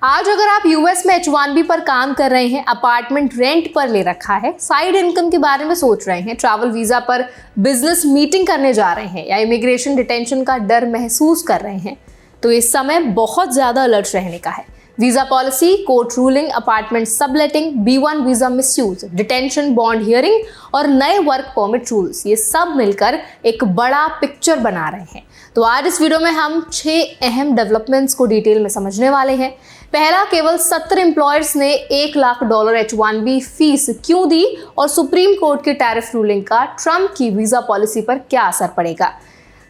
आज अगर आप यूएस में H1B पर काम कर रहे हैं, अपार्टमेंट रेंट पर ले रखा है, साइड इनकम के बारे में सोच रहे हैं, ट्रैवल वीजा पर बिजनेस मीटिंग करने जा रहे हैं या इमिग्रेशन डिटेंशन का डर महसूस कर रहे हैं, तो इस समय बहुत ज्यादा अलर्ट रहने का है। Visa policy, court ruling, apartment subletting, B1 visa misuse, detention, bond hearing और नए वर्क परमिट रूल्स, ये सब मिलकर एक बड़ा पिक्चर बना रहे हैं। तो आज इस वीडियो में हम 6 अहम डेवलपमेंट्स को डिटेल में समझने वाले हैं। पहला, केवल 70 एम्प्लॉयर्स ने $1 लाख H1B फीस क्यों दी और सुप्रीम कोर्ट के टैरिफ रूलिंग का ट्रंप की वीजा पॉलिसी पर क्या असर पड़ेगा।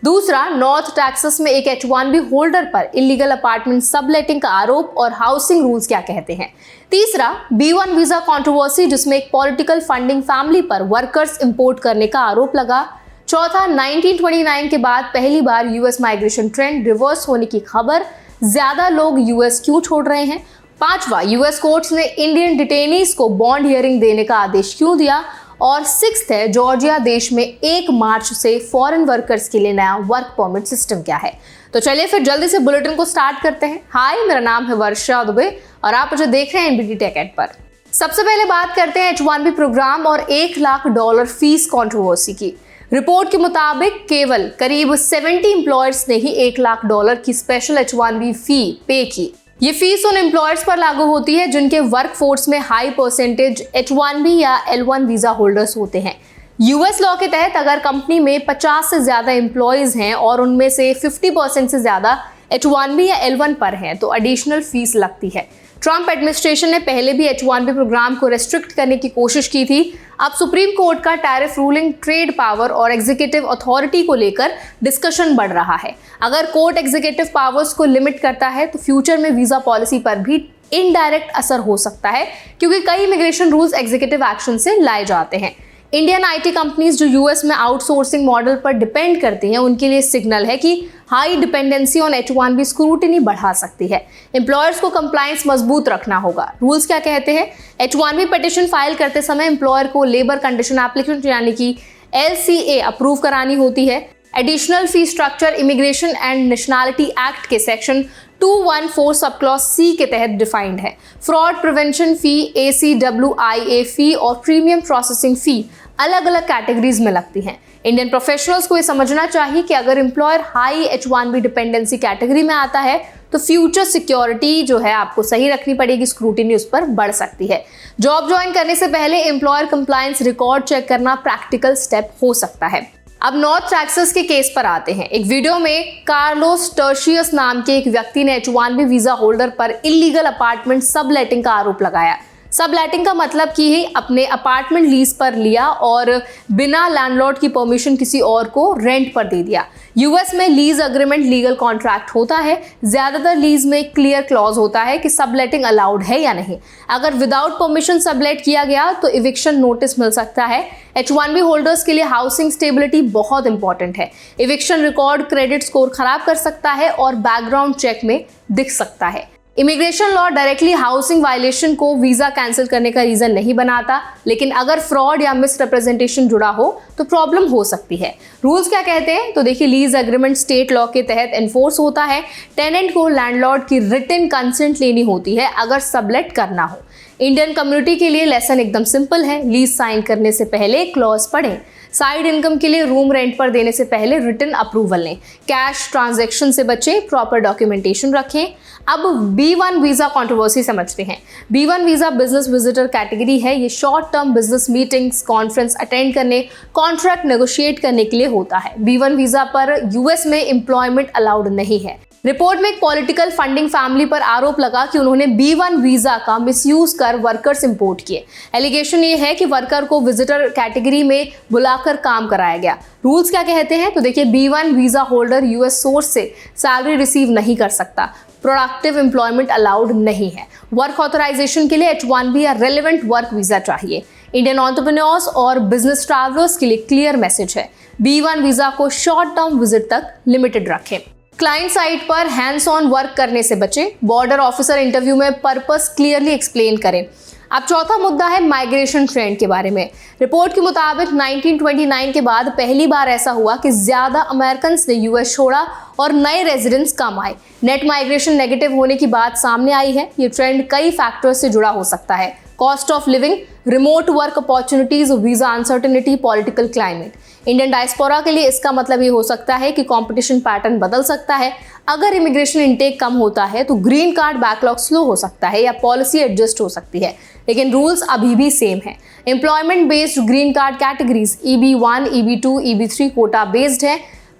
दूसरा, नॉर्थ टेक्सास में एक H1B होल्डर पर इलीगल अपार्टमेंट सबलेटिंग का आरोप और हाउसिंग रूल्स क्या कहते हैं। तीसरा, B1 वीजा कंट्रोवर्सी, जिसमें एक पॉलिटिकल फंडिंग फैमिली पर वर्कर्स इंपोर्ट करने का आरोप लगा। चौथा, 1929 के बाद पहली बार यूएस माइग्रेशन ट्रेंड रिवर्स होने की खबर, ज्यादा लोग यूएस क्यों छोड़ रहे हैं। पांचवा, यूएस कोर्ट्स ने इंडियन डिटेनीज को बॉन्ड हियरिंग देने का आदेश क्यों दिया। और सिक्स्थ है, जॉर्जिया देश में 1 मार्च से फॉरेन वर्कर्स के लिए नया वर्क परमिट सिस्टम क्या है। तो चलिए फिर जल्दी से बुलेटिन को स्टार्ट करते हैं। हाय, मेरा नाम है वर्षा दुबे और आप मुझे देख रहे हैं NBT टेक एड पर। सबसे पहले बात करते हैं H1B प्रोग्राम और $1 लाख फीस कंट्रोवर्सी की। रिपोर्ट के मुताबिक केवल करीब 70 एम्प्लॉयर्स ने ही $1 लाख की स्पेशल H1B फी पे की। ये फीस उन एम्प्लॉयर्स पर लागू होती है जिनके वर्कफोर्स में हाई परसेंटेज H1B या L1 वीजा होल्डर्स होते हैं। यूएस लॉ के तहत अगर कंपनी में 50 से ज्यादा एम्प्लॉयज हैं और उनमें से 50% से ज्यादा H1B या L1 पर हैं, तो एडिशनल फीस लगती है। ट्रंप एडमिनिस्ट्रेशन ने पहले भी H1B प्रोग्राम को रेस्ट्रिक्ट करने की कोशिश की थी। अब सुप्रीम कोर्ट का टैरिफ रूलिंग, ट्रेड पावर और एग्जीक्यूटिव अथॉरिटी को लेकर डिस्कशन बढ़ रहा है। अगर कोर्ट एग्जीक्यूटिव पावर्स को लिमिट करता है तो फ्यूचर में वीजा पॉलिसी पर भी इनडायरेक्ट असर हो सकता है, क्योंकि कई इमिग्रेशन रूल्स एग्जीक्यूटिव एक्शन से लाए जाते हैं। इंडियन IT कंपनीज जो यूएस में आउटसोर्सिंग मॉडल पर डिपेंड करती हैं, उनके लिए सिग्नल है कि high dependency on H1B scrutiny बढ़ा सकती है। एम्प्लॉयर्स को कंप्लायंस मजबूत रखना होगा। रूल्स क्या कहते हैं? H1B पिटिशन फाइल करते समय एम्प्लॉयर को लेबर कंडीशन एप्लीकेशन यानी कि LCA अप्रूव करानी होती है। Additional fee structure immigration and nationality act के सेक्शन 214 सब क्लॉज C के तहत डिफाइंड है। फ्रॉड प्रिवेंशन फी, ACWIA फी और प्रीमियम प्रोसेसिंग फी अलग अलग कैटेगरीज में लगती हैं। इंडियन प्रोफेशनल्स को ये समझना चाहिए कि अगर employer high H1B dependency category में आता है तो फ्यूचर सिक्योरिटी जो है आपको सही रखनी पड़ेगी, स्क्रूटिनी उस पर बढ़ सकती है। जॉब ज्वाइन करने से पहले एम्प्लॉयर कंप्लायंस रिकॉर्ड चेक करना प्रैक्टिकल स्टेप हो सकता है। अब नॉर्थ टेक्सास के केस पर आते हैं। एक वीडियो में कार्लोस टर्शियस नाम के एक व्यक्ति ने H1B वीजा होल्डर पर इलीगल अपार्टमेंट सबलेटिंग का आरोप लगाया। सबलेटिंग का मतलब कि ही अपने अपार्टमेंट लीज पर लिया और बिना लैंडलॉर्ड की परमिशन किसी और को रेंट पर दे दिया। यूएस में लीज अग्रीमेंट लीगल कॉन्ट्रैक्ट होता है। ज्यादातर लीज में क्लियर क्लॉज होता है कि सबलेटिंग अलाउड है या नहीं। अगर विदाउट परमिशन सबलेट किया गया तो इविक्शन नोटिस मिल सकता है। H1B होल्डर्स के लिए हाउसिंग स्टेबिलिटी बहुत इंपॉर्टेंट है। इविक्शन रिकॉर्ड क्रेडिट स्कोर खराब कर सकता है और बैकग्राउंड चेक में दिख सकता है। Immigration law directly housing violation को वीजा कैंसिल करने का रीजन नहीं बनाता, लेकिन अगर फ्रॉड या मिसरिप्रेजेंटेशन जुड़ा हो तो प्रॉब्लम हो सकती है। रूल्स क्या कहते हैं? तो देखिए, लीज एग्रीमेंट स्टेट लॉ के तहत एनफोर्स होता है। टेनेंट को लैंडलॉर्ड की रिटन कंसेंट लेनी होती है अगर सबलेट करना हो। इंडियन कम्युनिटी के लिए लेसन एकदम सिंपल है। लीज साइन करने से पहले क्लॉज पढ़ें। साइड इनकम के लिए रूम रेंट पर देने से पहले रिटन अप्रूवल लें। कैश ट्रांजैक्शन से बचें, प्रॉपर डॉक्यूमेंटेशन रखें। अब B1 वीजा कंट्रोवर्सी समझते हैं। B1 visa business visitor category है। ये short term business meetings, conference attend करने, कॉन्ट्रैक्ट नेगोशिएट करने के लिए होता है। B1 वीजा पर यूएस में एम्प्लॉयमेंट अलाउड नहीं है। रिपोर्ट में एक पॉलिटिकल फंडिंग फैमिली पर आरोप लगा कि उन्होंने B1 वीजा का मिसयूज कर वर्कर्स इंपोर्ट किए। एलिगेशन ये है कि वर्कर को विजिटर कैटेगरी में बुलाकर काम कराया गया। रूल्स क्या कहते हैं? तो देखिए, B1 visa holder US source से सैलरी रिसीव नहीं कर सकता। प्रोडक्टिव एम्प्लॉयमेंट अलाउड नहीं है। वर्क ऑथराइजेशन के लिए H1B या रेलेवेंट वर्क वीजा चाहिए। इंडियन एंटरप्रेन्योर्स और बिजनेस ट्रैवलर्स के लिए क्लियर मैसेज है, B1 वीजा को शॉर्ट टर्म विजिट तक लिमिटेड रखें। क्लाइंट साइट पर हैंड्स ऑन वर्क करने से बचें। बॉर्डर ऑफिसर इंटरव्यू में पर्पस क्लियरली एक्सप्लेन करें। अब चौथा मुद्दा है माइग्रेशन ट्रेंड के बारे में। रिपोर्ट के मुताबिक 1929 के बाद पहली बार ऐसा हुआ कि ज्यादा अमेरिकन ने यूएस छोड़ा और नए रेजिडेंट्स कम आए। नेट माइग्रेशन नेगेटिव होने की बात सामने आई है। ये ट्रेंड कई फैक्टर्स से जुड़ा हो सकता है। Cost of living, remote work opportunities, visa uncertainty, political climate. Indian diaspora के लिए इसका मतलब ये हो सकता है कि कंपटीशन पैटर्न बदल सकता है। अगर इमिग्रेशन इनटेक कम होता है तो ग्रीन कार्ड बैकलॉग स्लो हो सकता है या पॉलिसी एडजस्ट हो सकती है, लेकिन रूल्स अभी भी सेम है। Employment based green card categories EB1, EB2, EB3 quota based है।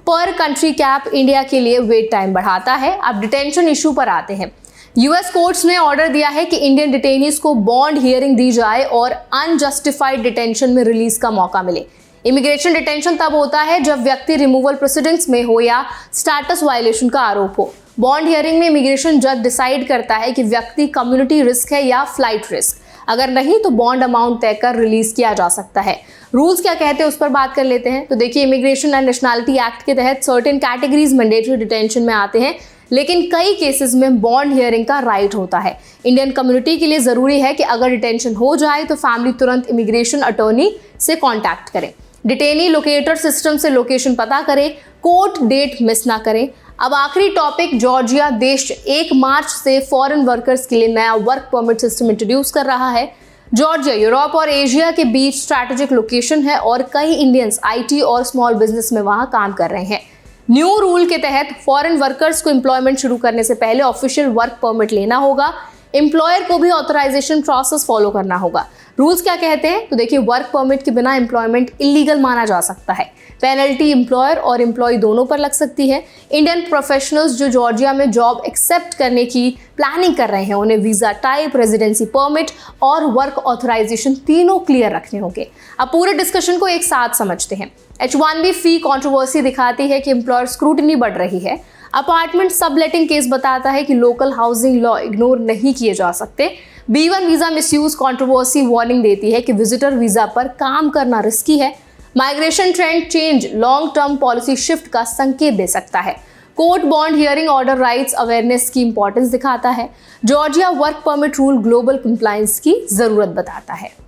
पर कंट्री कैप इंडिया के लिए वेट टाइम बढ़ाता है। अब डिटेंशन इशू पर आते हैं। यूएस कोर्ट्स ने ऑर्डर दिया है कि इंडियन डिटेनीज को बॉन्ड हियरिंग दी जाए और अनजस्टिफाइड डिटेंशन में रिलीज का मौका मिले। इमिग्रेशन डिटेंशन तब होता है जब व्यक्ति रिमूवल प्रोसीडिंग्स में हो या स्टेटस वायलेशन का आरोप हो। बॉन्ड हियरिंग में इमिग्रेशन जज डिसाइड करता है कि व्यक्ति कम्युनिटी रिस्क है या फ्लाइट रिस्क। अगर नहीं तो बॉन्ड अमाउंट तय कर रिलीज किया जा सकता है। रूल्स क्या कहते हैं उस पर बात कर लेते हैं। तो देखिए, इमिग्रेशन एंड नेशनैलिटी एक्ट के तहत सर्टेन कैटेगरीज मैंडेटरी डिटेंशन में आते हैं, लेकिन कई केसेस में बॉन्ड हियरिंग का राइट होता है। इंडियन कम्युनिटी के लिए जरूरी है कि अगर डिटेंशन हो जाए तो फैमिली तुरंत इमिग्रेशन अटॉर्नी से कांटेक्ट करें। डिटेनी लोकेटर सिस्टम से लोकेशन पता करें, कोर्ट डेट मिस ना करें। अब आखिरी टॉपिक, जॉर्जिया देश 1 मार्च से फॉरेन वर्कर्स के लिए नया वर्क परमिट सिस्टम इंट्रोड्यूस कर रहा है। जॉर्जिया यूरोप और एशिया के बीच स्ट्रैटेजिक लोकेशन है और कई इंडियंस IT और स्मॉल बिजनेस में वहां काम कर रहे हैं। न्यू रूल के तहत फॉरेन वर्कर्स को एम्प्लॉयमेंट शुरू करने से पहले ऑफिशियल वर्क परमिट लेना होगा। एम्प्लॉयर को भी ऑथराइजेशन प्रोसेस फॉलो करना होगा। रूल्स क्या कहते हैं तो देखिए, वर्क परमिट के बिना एम्प्लॉयमेंट इलीगल माना जा सकता है। पेनल्टी एम्प्लॉयर और एम्प्लॉय दोनों पर लग सकती है। इंडियन प्रोफेशनल्स जो जॉर्जिया में जॉब एक्सेप्ट करने की प्लानिंग कर रहे हैं, उन्हें वीजा टाइप, रेजिडेंसी परमिट और वर्क ऑथराइजेशन तीनों क्लियर रखने होंगे। अब पूरे डिस्कशन को एक साथ समझते हैं। H1B फी कंट्रोवर्सी दिखाती है कि एम्प्लॉयर स्क्रूटिनी बढ़ रही है। अपार्टमेंट सबलेटिंग केस बताता है कि लोकल हाउसिंग लॉ इग्नोर नहीं किए जा सकते। B1 visa misuse controversy warning देती है कि विजिटर वीजा पर काम करना रिस्की है। Migration trend change long term policy shift का संकेत दे सकता है। Court bond hearing order rights awareness की इंपॉर्टेंस दिखाता है। Georgia work permit rule global compliance की जरूरत बताता है।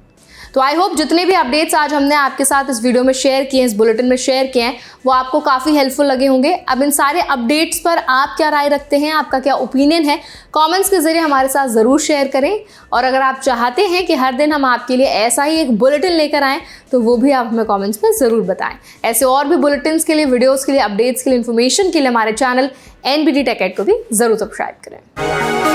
तो आई होप जितने भी अपडेट्स आज हमने आपके साथ इस वीडियो में शेयर किए हैं, इस बुलेटिन में शेयर किए हैं, वो आपको काफ़ी हेल्पफुल लगे होंगे। अब इन सारे अपडेट्स पर आप क्या राय रखते हैं, आपका क्या ओपिनियन है, कमेंट्स के जरिए हमारे साथ ज़रूर शेयर करें। और अगर आप चाहते हैं कि हर दिन हम आपके लिए ऐसा ही एक बुलेटिन लेकर आएँ तो वो भी आप हमें कॉमेंट्स में ज़रूर बताएं। ऐसे और भी बुलेटिन्स के लिए, वीडियोज़ के लिए, अपडेट्स के लिए, इन्फॉर्मेशन के लिए हमारे चैनल NBT Tech Ed को भी ज़रूर सब्सक्राइब करें।